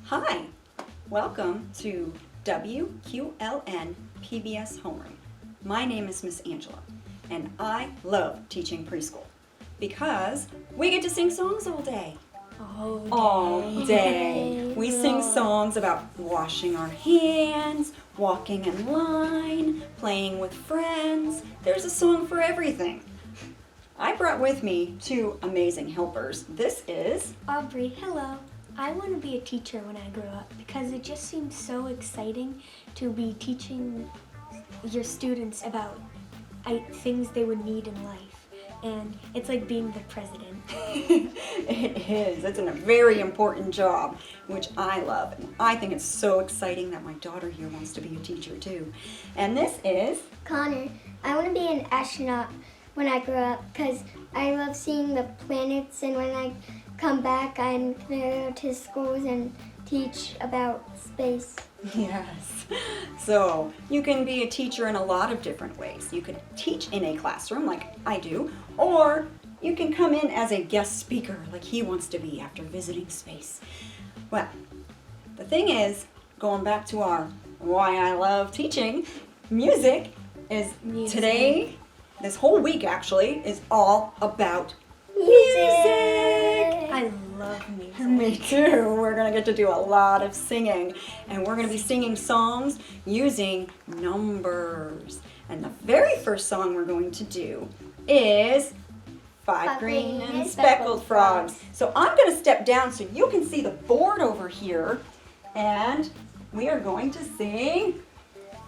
Hi, welcome to WQLN PBS Homeroom. My name is Miss Angela, and I love teaching preschool because we get to sing songs all day. All day. We sing songs about washing our hands, walking in line, playing with friends. There's a song for everything. I brought with me two amazing helpers. This is Aubrey. Hello. I want to be a teacher when I grow up because it just seems so exciting to be teaching your students about things they would need in life. And it's like being the president. It is. It's a very important job, which I love. And I think it's so exciting that my daughter here wants to be a teacher too. And this is Connor. I want to be an astronaut when I grow up because I love seeing the planets, and when I come back I'm going to go to schools and teach about space. Yes. So you can be a teacher in a lot of different ways. You can teach in a classroom like I do, or you can come in as a guest speaker like he wants to be after visiting space. Well, the thing is, going back to our why I love teaching, music is today, this whole week actually, is all about music. I love music. Me too. We're going to get to do a lot of singing, and we're going to be singing songs using numbers. And the very first song we're going to do is Five Green and Speckled Frogs. So I'm going to step down so you can see the board over here, and we are going to sing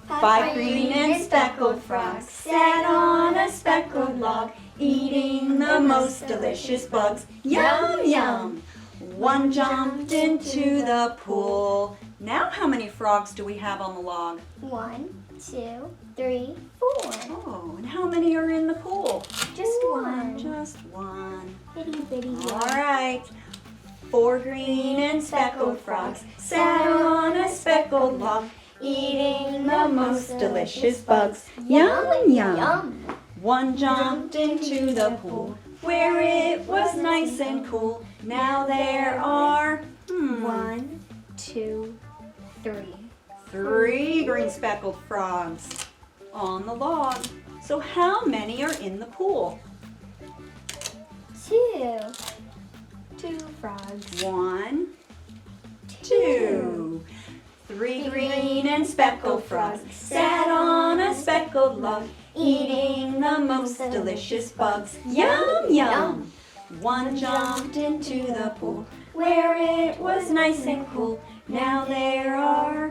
Five green and speckled frogs sat on a speckled log, eating the most delicious bugs. Yum, yum! One jumped into the pool. Now how many frogs do we have on the log? 1, 2, 3, 4. Oh, and how many are in the pool? Just one. Just one. Itty bitty. All right. 4 green and speckled frogs sat on a speckled log, eating the most delicious bugs. Yum, yum. One jumped into the pool where it was nice and cool. Now there are 1, 2, 3. 3 green speckled frogs on the log. So how many are in the pool? 2. 2 frogs. 1, 2. 3 green and speckled frogs sat on a speckled log, eating the most delicious bugs. Yum, yum! One jumped into the pool where it was nice and cool. Now there are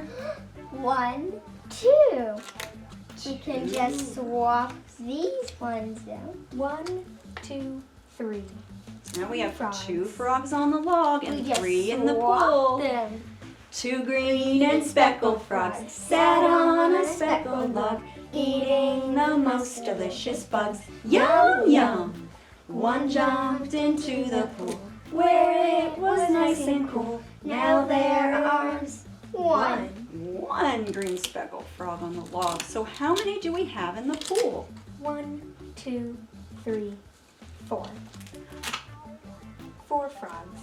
1, 2. We can just swap these ones out. 1, 2, 3. now we have Frogs. 2 frogs on the log We and just 3 in the swap pool. them. 2 green and speckled frogs sat on a speckled log, eating the most delicious bugs. Yum, yum! One jumped into the pool where it was nice and cool. Now there are 1 green speckled frog on the log. So how many do we have in the pool? 1, 2, 3, 4. 4 frogs.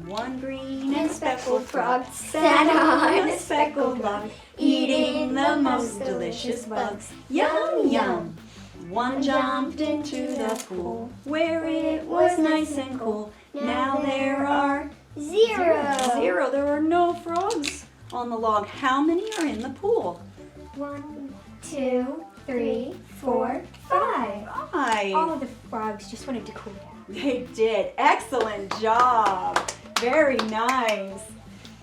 1 green and speckled frog sat on a speckled log, eating the most delicious bugs. Yum, yum! One jumped into the pool where it was nice and cool. Now there are 0. There are no frogs on the log. How many are in the pool? 1, 2, 3, 4, 5. 5. All of the frogs just wanted to cool down. They did. Excellent job. Very nice.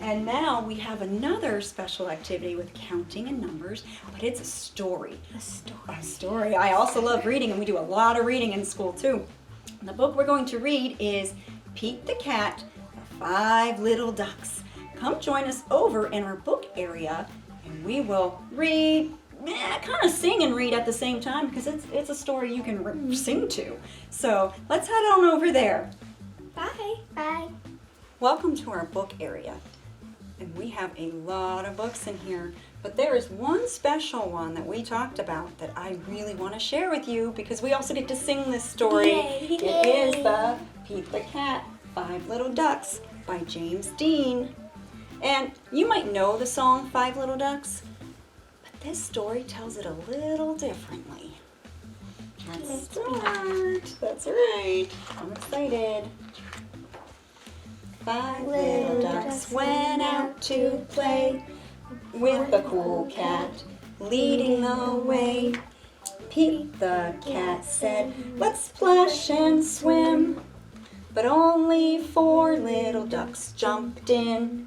And now we have another special activity with counting and numbers, but it's a story. A story. I also love reading, and we do a lot of reading in school too. And the book we're going to read is Pete the Cat, the 5 Little Ducks. Come join us over in our book area, and we will read, kind of sing and read at the same time because it's a story you can sing to. So let's head on over there. Bye. Bye. Welcome to our book area. And we have a lot of books in here, but there is one special one that we talked about that I really want to share with you because we also get to sing this story. Yay. It is the Pete the Cat, 5 Little Ducks by James Dean. And you might know the song Five Little Ducks, but this story tells it a little differently. Let's start. That's right. I'm excited. Five little ducks went out to play with a cool cat leading the way. Pete the cat said, "Let's splash and swim." But only 4 little ducks jumped in.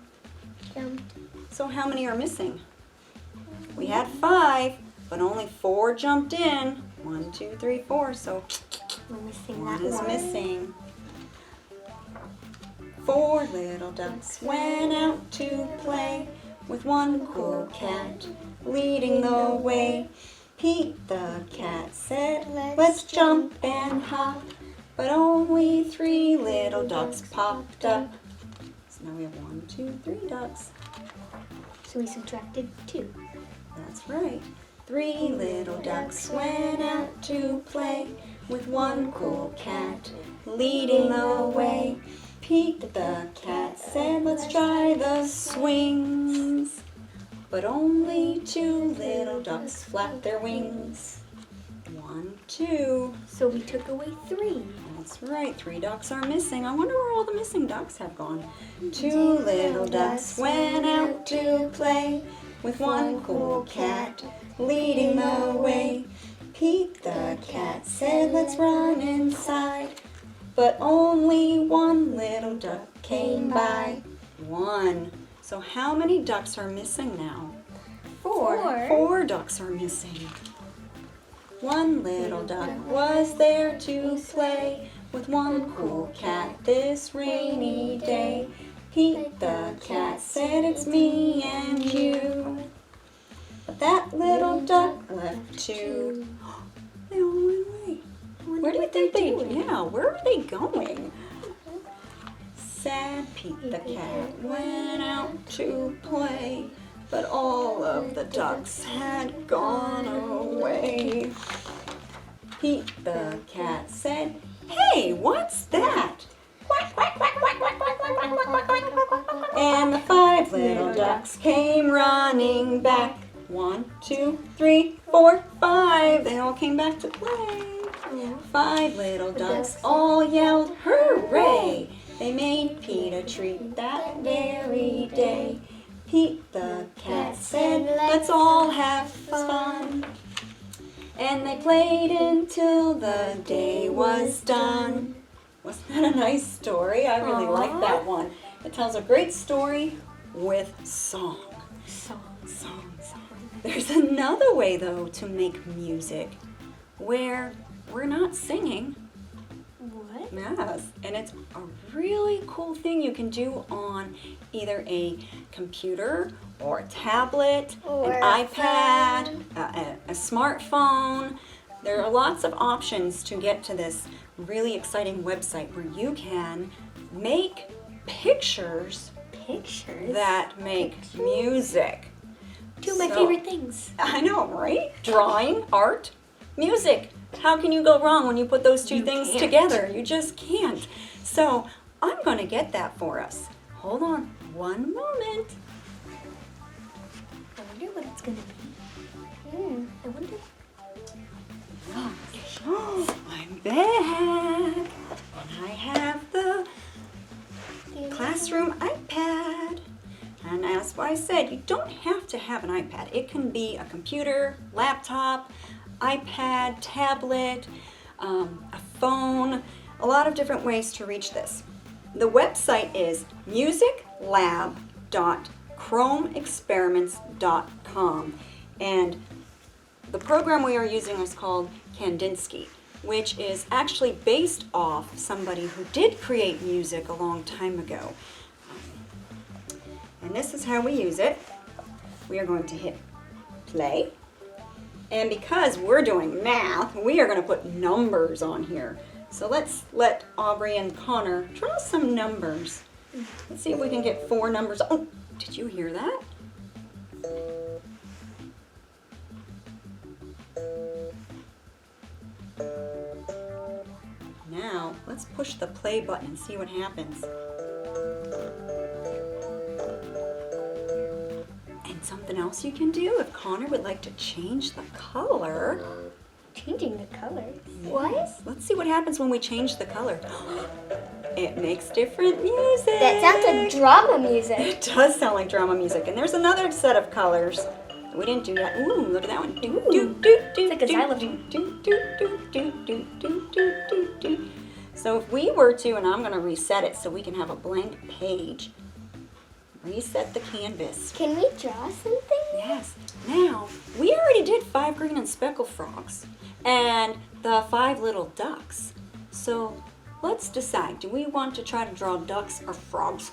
So how many are missing? We had 5, but only 4 jumped in. 1, 2, 3, 4. So We're missing one that is one. missing. 4 little ducks went out to play with one cool cat leading the way. Pete the cat said, "Let's jump and hop." But only 3 little ducks popped up. So now we have 1, 2, 3 ducks. So we subtracted 2. That's right. 3 little ducks went out to play with one cool cat leading the way. Pete the cat said, "Let's try the swings." But only 2 little ducks flapped their wings. 1, 2. So we took away 3. That's right, 3 ducks are missing. I wonder where all the missing ducks have gone. 2 little ducks went out to play with one cool cat leading the way. Pete the cat said, "Let's run inside." But only 1 little duck came by. 1. So how many ducks are missing now? 4. 4 ducks are missing. 1 little duck was there to play with one cool cat this rainy day. Pete the cat said, "It's me and you." But that little duck left too. They all went away. Where do you think they went? Yeah, where are they going? Sad Pete the cat went out to play, but all of the ducks had gone away. Pete the cat said, "Hey, what's that?" Quack, quack, quack, quack, quack, quack, quack, quack, quack, quack, quack, quack, quack. And the 5 little ducks came running back. 1, 2, 3, 4, 5. They all came back to play. 5 little ducks all yelled, "Hooray!" They made Pete a treat that very day. Pete the cat said, "Let's all have fun." And they played until the day was done. Wasn't that a nice story? I really like that one. It tells a great story with song. Song. There's another way, though, to make music where we're not singing. What? Yes, and it's a really cool thing you can do on either a computer or a tablet, Or an a iPad, a smartphone. There are lots of options to get to this really exciting website where you can make pictures Pictures? that make music. 2 of my So- favorite things. I know, right? Drawing, art, music. How can you go wrong when you put those 2 You things can't. together? You just can't. So I'm going to get that for us. Hold on one moment. I wonder what it's going to be. I wonder. I'm back. And I have the classroom iPad. And as I said, you don't have to have an iPad. It can be a computer, laptop, iPad, tablet, a phone, a lot of different ways to reach this. The website is musiclab.chromeexperiments.com, and the program we are using is called Kandinsky, which is actually based off somebody who did create music a long time ago. And this is how we use it. We are going to hit play. And because we're doing math, we are going to put numbers on here. So let's let Aubrey and Connor draw some numbers. Let's see if we can get 4 numbers. Oh, did you hear that? Now, let's push the play button and see what happens. something else you can do if Connor would like to change the color. Changing the colors. What? Let's see what happens when we change the color. It makes different music. That sounds like drama music. It does sound like drama music. And there's another set of colors that we didn't do yet. Ooh, look at that one. Do, do, do, do, It's like a do, xylophone. do, do, do, do, do, do, do, do, do. So if we were to, and I'm going to reset it so we can have a blank page. Reset the canvas. Can we draw something? Yes. Now, we already did 5 green and speckled frogs and the 5 little ducks. So let's decide. Do we want to try to draw ducks or frogs?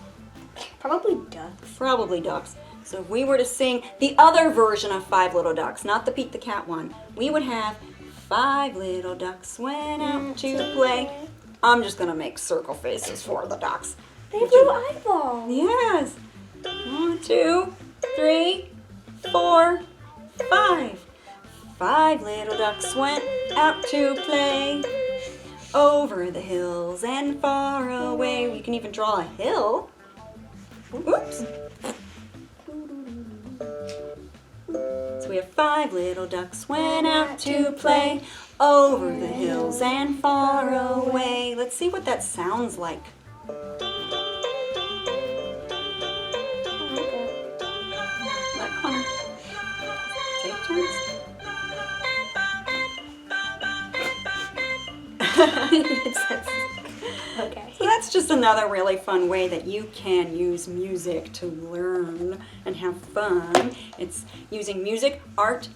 Probably ducks. Probably ducks. So if we were to sing the other version of 5 Little Ducks, not the Pete the Cat one, we would have 5 little ducks went out to play. I'm just going to make circle faces for the ducks. They have little eyeballs. Yes. 1, 2, 3, 4, 5. 5 little ducks went out to play over the hills and far away. You can even draw a hill. Oops. So we have 5 little ducks went out to play over the hills and far away. Let's see what that sounds like. Let Connor take turns. Okay. So that's just another really fun way that you can use music to learn and have fun. It's using music, art,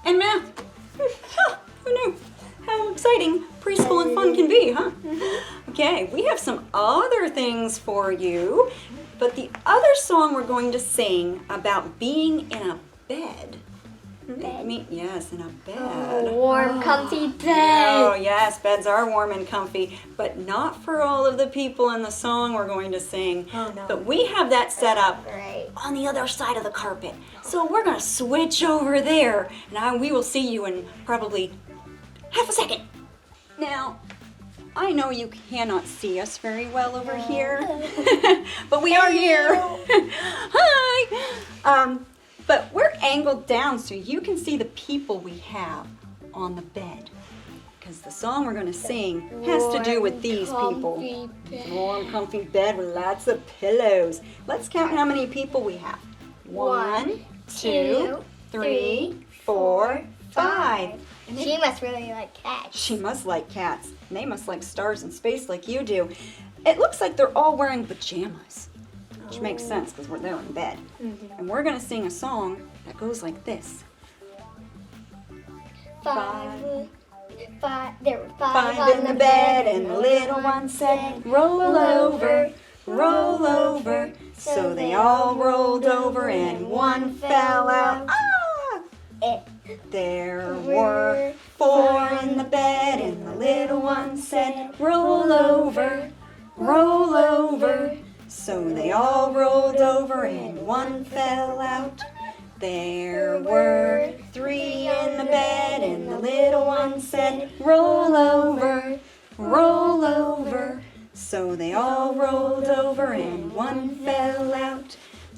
and math. Huh, who knew? How exciting preschool and fun can be, huh? Okay, we have some other things for you, but the other song we're going to sing about being in a bed. Yes, in a bed. Warm, comfy bed. Oh, yes, beds are warm and comfy, but not for all of the people in the song we're going to sing. Oh, no. But we have that set up Right. on the other side of the carpet. So we're going to switch over there, and we will see you in probably half a second. Now, I know you cannot see us very well over here, but we are here. Hi! But we're angled down so you can see the people we have on the bed. Because the song we're going to sing has to do with these people. Warm, comfy bed with lots of pillows. Let's count how many people we have. 1, 2, 3, 4, 5. She must really like cats. She must like cats. And they must like stars in space like you do. It looks like they're all wearing pajamas. Which makes sense because they're in bed. And we're going to sing a song that goes like this. There were 5 in the bed and the little one said, roll over, roll over. So they all rolled over and one fell out. Ah! There were 4 in the bed and the little one said, roll over, roll over. So they all rolled over and one fell out. There were 3 in the bed and the little one said, roll over, roll over. So they all rolled over and one fell out.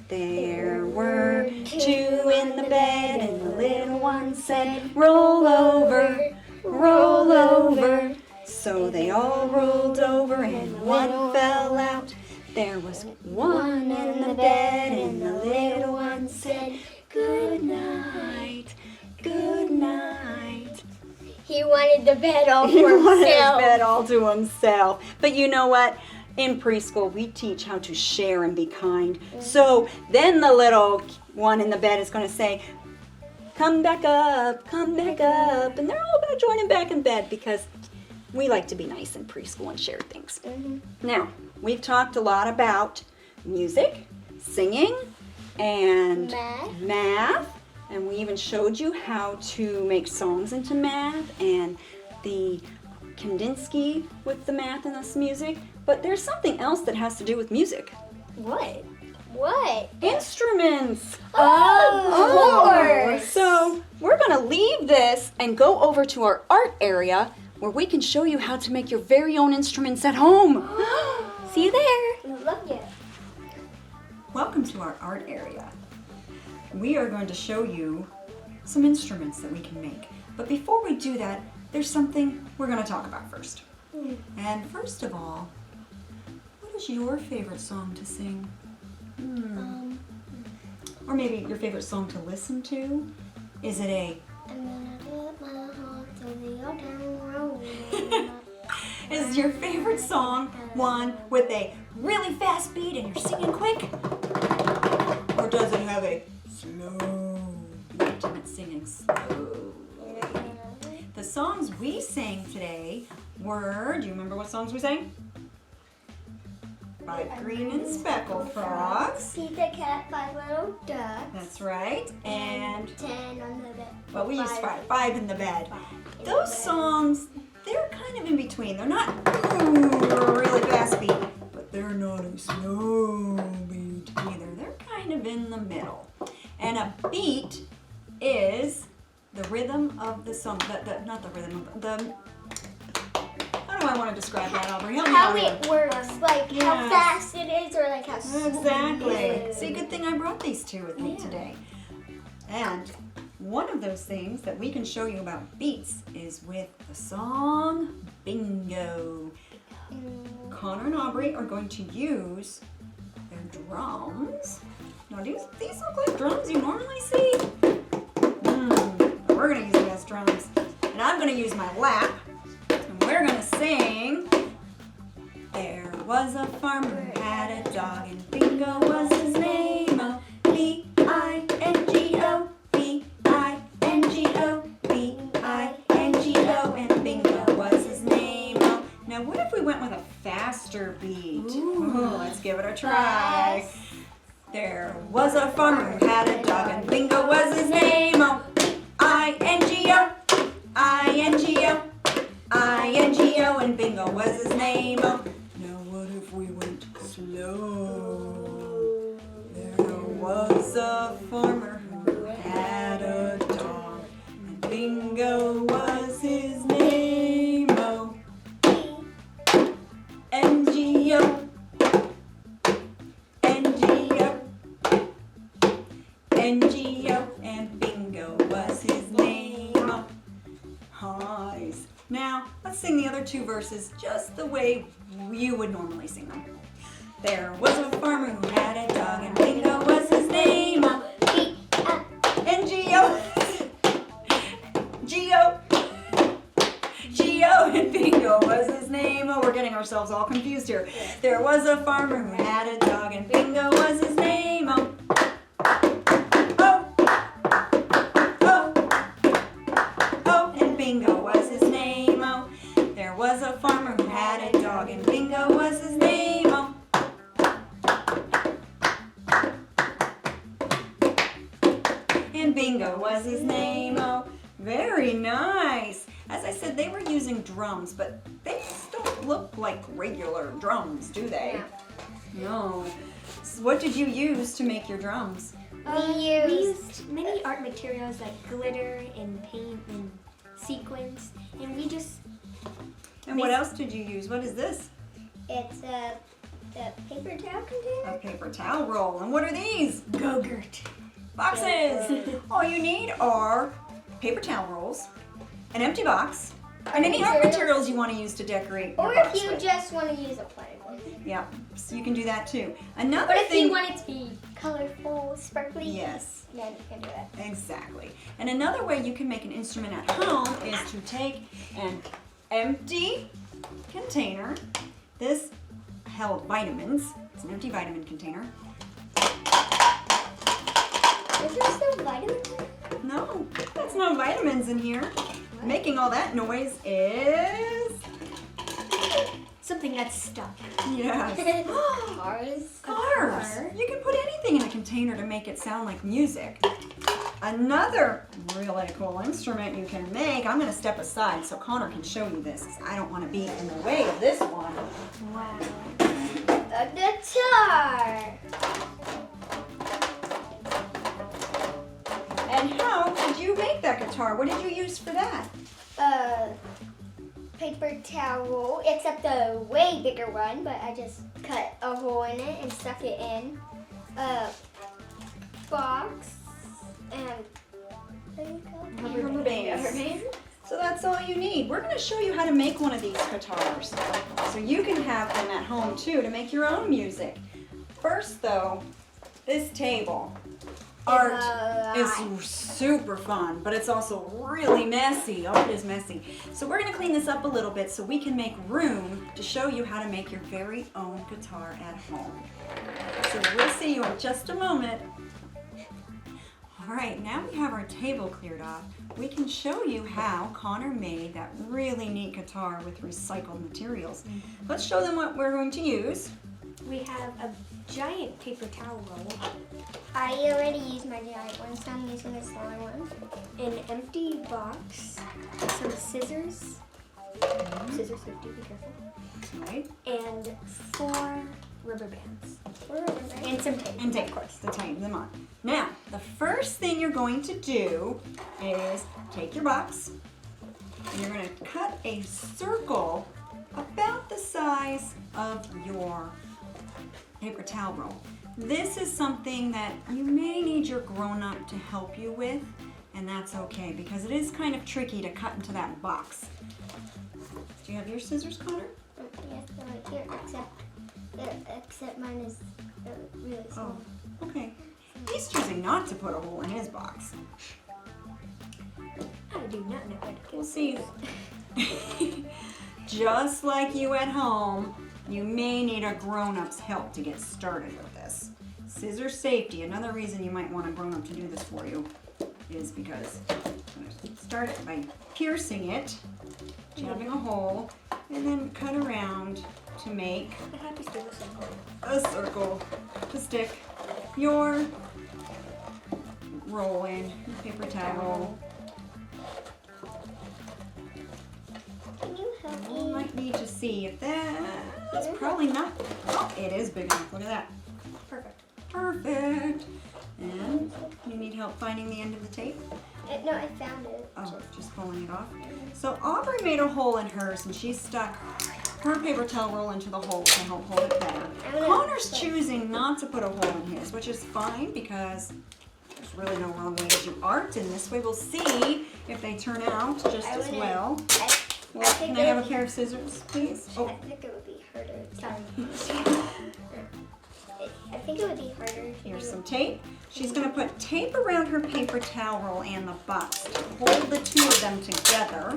There were 2 in the bed and the little one said, roll over, roll over. So they all rolled over and one fell out. There was 1 in the bed and the little one said, good night, good night. He wanted the bed all He for wanted his himself. bed all to himself. But you know what? In preschool, we teach how to share and be kind. So then the little one in the bed is going to say, come back up, come back up. And they're all going to join him back in bed because we like to be nice in preschool and share things. Now, we've talked a lot about music, singing, and math. And we even showed you how to make songs into math and the Kandinsky with the math and this music. But there's something else that has to do with music. What? What? Instruments. Oh, of course. So we're going to leave this and go over to our art area where we can show you how to make your very own instruments at home. See you there. Love you. Welcome to our art area. we are going to show you some instruments that we can make. But before we do that, there's something we're going to talk about first. And first of all, what is your favorite song to sing? Or maybe your favorite song to listen to? Is it a... I'm gonna put my heart to the old town road. Is your favorite song one with a really fast beat and you're singing quick? Or does it have a slow beat and it's singing slowly? The songs we sang today were, do you remember what songs we sang? Five green and speckled frogs. Peter Cat, 5 little ducks. That's right. And 10 on the bed. well, we used five in the bed. Those songs, they're kind of in between. They're not really fast beat, but they're not a slow beat either. They're kind of in the middle. And a beat is the rhythm of the song. Not the rhythm, the... How do I want to describe that, Aubrey? Help me How out here. it works, like how Yes. fast it is, or like how slow Exactly. it is. See, good thing I brought these two with me today. And one of those things that we can show you about beats is with the song Bingo. Connor and Aubrey are going to use their drums. Now, these look like drums you normally see. We're going to use them as drums. And I'm going to use my lap. And we're going to sing... There was a farmer who had a dog, and Bingo was his name. Oh, B-I-N-G-O, B-I-N-G-O, B-I-N-G-O, and Bingo was his name. Oh. Now, what if we went with a faster beat? Oh, let's give it a try. There was a farmer who had a dog, and Bingo was his name. Oh, I-N-G-O, I-N-G-O, I-N-G-O, and Bingo was his name. Oh. Now what if we went slow? There was a farmer who had a dog, and Bingo was his name. Oh, N-G-O, N-G-O, N-G-O, and Bingo was his name. Oh, nice. Now, let's sing the other two verses just the way you would normally sing them. There was a farmer who had a dog, and Bingo was his name. N-G-O, G-O, G-O, and Bingo was his name. Oh, we're getting ourselves all confused here. There was a farmer who had a dog, and Bingo was his name. Oh, oh, oh, oh, and Bingo was his name. Oh, there was a farmer who had a dog, and Bingo was his name. Oh, and Bingo was his name. Oh, very nice. As I said, they were using drums, but they just don't look like regular drums, do they? No. So what did you use to make your drums? We used many art materials like glitter and paint and sequins, and we just... And what else did you use? What is this? It's the paper towel container. A paper towel roll. And what are these? Go-gurt. Boxes. All you need are paper towel rolls, an empty box, and any art materials you want to use to decorate your Or box if you with. just want to use a plain one. Yeah, so you can do that too. Another But if thing. you want it to be colorful, sparkly, Yes, then you can do that. exactly. And another way you can make an instrument at home is to take an empty container. This held vitamins. It's an empty vitamin container. Is there still vitamins in it? No, that's no vitamins in here. Making all that noise is... Something that's stuck. Yes. Cars. Cars. You can put anything in a container to make it sound like music. Another really cool instrument you can make, I'm going to step aside so Connor can show you this, 'cause I don't want to be in the way of this one. Wow. A guitar. And how did you make that guitar? What did you use for that? Paper towel, except a way bigger one, but I just cut a hole in it and stuck it in a box And there you go. Rubber bands. So that's all you need. We're going to show you how to make one of these guitars. So you can have them at home too to make your own music. First though, this table. Art is super fun, but it's also really messy. Art is messy. So we're going to clean this up a little bit so we can make room to show you how to make your very own guitar at home. So we'll see you in just a moment. All right, now we have our table cleared off. We can show you how Connor made that really neat guitar with recycled materials. Let's show them what we're going to use. We have a giant paper towel roll, I already used my giant one, so I'm using a smaller one. an empty box, some scissors, scissor safety, be careful, Right? and 4 rubber bands. And some tape. And tape, of course, to tie them on. Now, the first thing you're going to do is take your box and you're going to cut a circle about the size of your paper towel roll. This is something that you may need your grown-up to help you with, and that's okay because it is kind of tricky to cut into that box. Do you have your scissors, Connor? Yes, they're right here, except mine is really small. Oh, okay. He's choosing not to put a hole in his box. I do not know how to get We'll see. Just like you at home, you may need a grown-up's help to get started with this. Scissor safety, another reason you might want a grown-up to do this for you is because I'm going to start it by piercing it, jabbing a hole, and then cut around to make It happens to listen. a circle to stick your roll in, your paper towel. Can you help You me? might need to see if that's probably not. Oh, it is big enough. Look at that. Perfect. Perfect. And you need help finding the end of the tape? No, I found it. Oh, just pulling it off. So Aubrey made a hole in hers and she stuck her paper towel roll into the hole to help hold it better. Connor's choosing not to put a hole in his, which is fine because there's really no wrong way to do art. And this way we'll see if they turn out just as well. Well, can I have a pair of scissors, please? I Oh, think it would be harder. Sorry. I think it would be harder if you here's some tape. She's going to put tape around her paper towel roll and the box to hold the two of them together.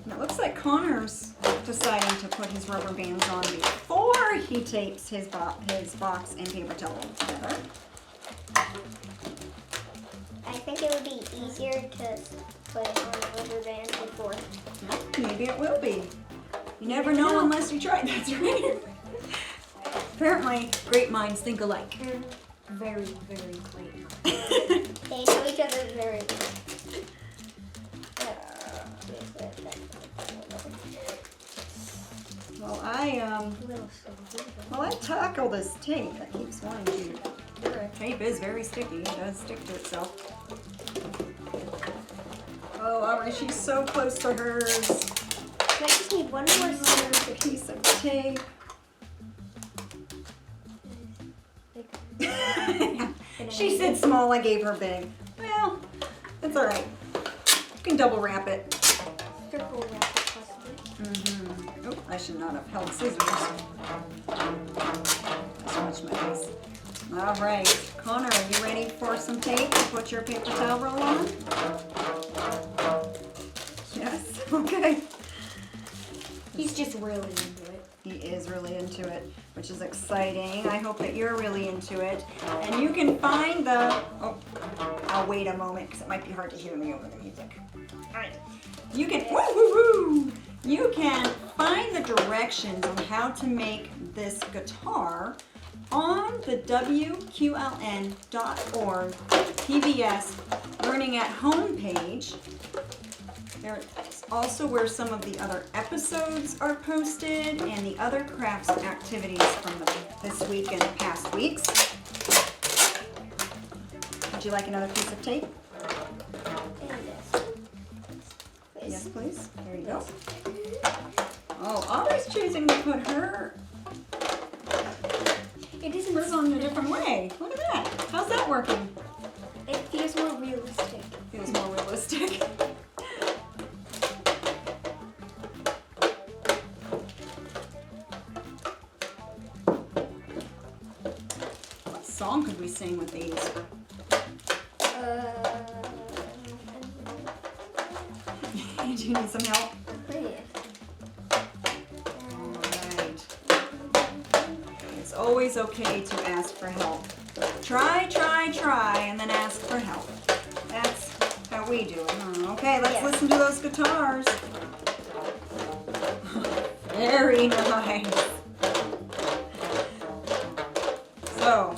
And it looks like Connor's deciding to put his rubber bands on before he tapes his box and paper towel together. I think it would be easier to put on a rubber band before. Maybe it will be. You never know unless you try. That's right. Apparently, great minds think alike. Very, very great. They know each other very well. Well, I tackle this tape that keeps wanting to. Tape is very sticky. It does stick to itself. Oh, Aubrey, she's so close to hers. I just need one more scissors. A piece of tape. She said small, I gave her big. Well, that's all right. You can double wrap it. Triple wrap it possibly. Oh, I should not have held scissors. So much my face. All right, Connor, are you ready for some tape to put your paper towel roll on? Yes? Okay. He's just really into it. He is really into it, which is exciting. I hope that you're really into it. And you can find the... Oh, I'll wait a moment because it might be hard to hear me over the music. All right. You can... Woo-hoo-hoo! You can find the directions on how to make this guitar on the WQLN.org PBS Learning at Home page. There's also where some of the other episodes are posted and the other crafts activities from this week and the past weeks. Would you like another piece of tape? Yes, please. There you go. Oh, Aubrey's choosing to put hers It isn't on a different way. Look at that. How's that working? It feels feels more realistic. Feels more realistic. What song could we sing with these? Do you need some help? Alright. It's always okay to ask for help. Try, and then ask for help. That's how we do it. Okay, let's listen to those guitars. Very nice. So,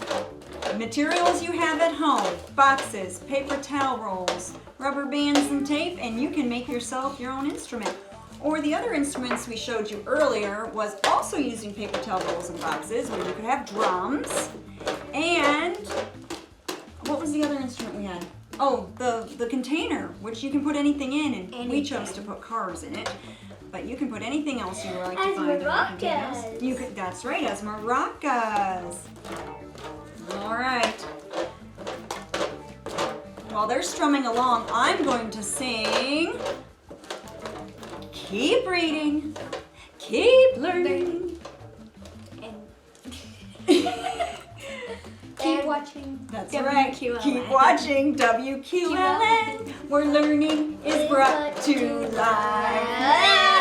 the materials you have at home: boxes, paper towel rolls, rubber bands and tape, and you can make yourself your own instrument. Or the other instruments we showed you earlier was also using paper towel rolls and boxes, where you could have drums. And what was the other instrument we had? Oh, the container, which you can put anything in, and we chose to put cars in it. But you can put anything else you would like to As find in the maracas. containers. You could, that's right, as maracas. All right. While they're strumming along, I'm going to sing Keep Reading, Keep Learning. Keep watching. That's WQLN. right. Keep watching WQLN, where learning is brought to life.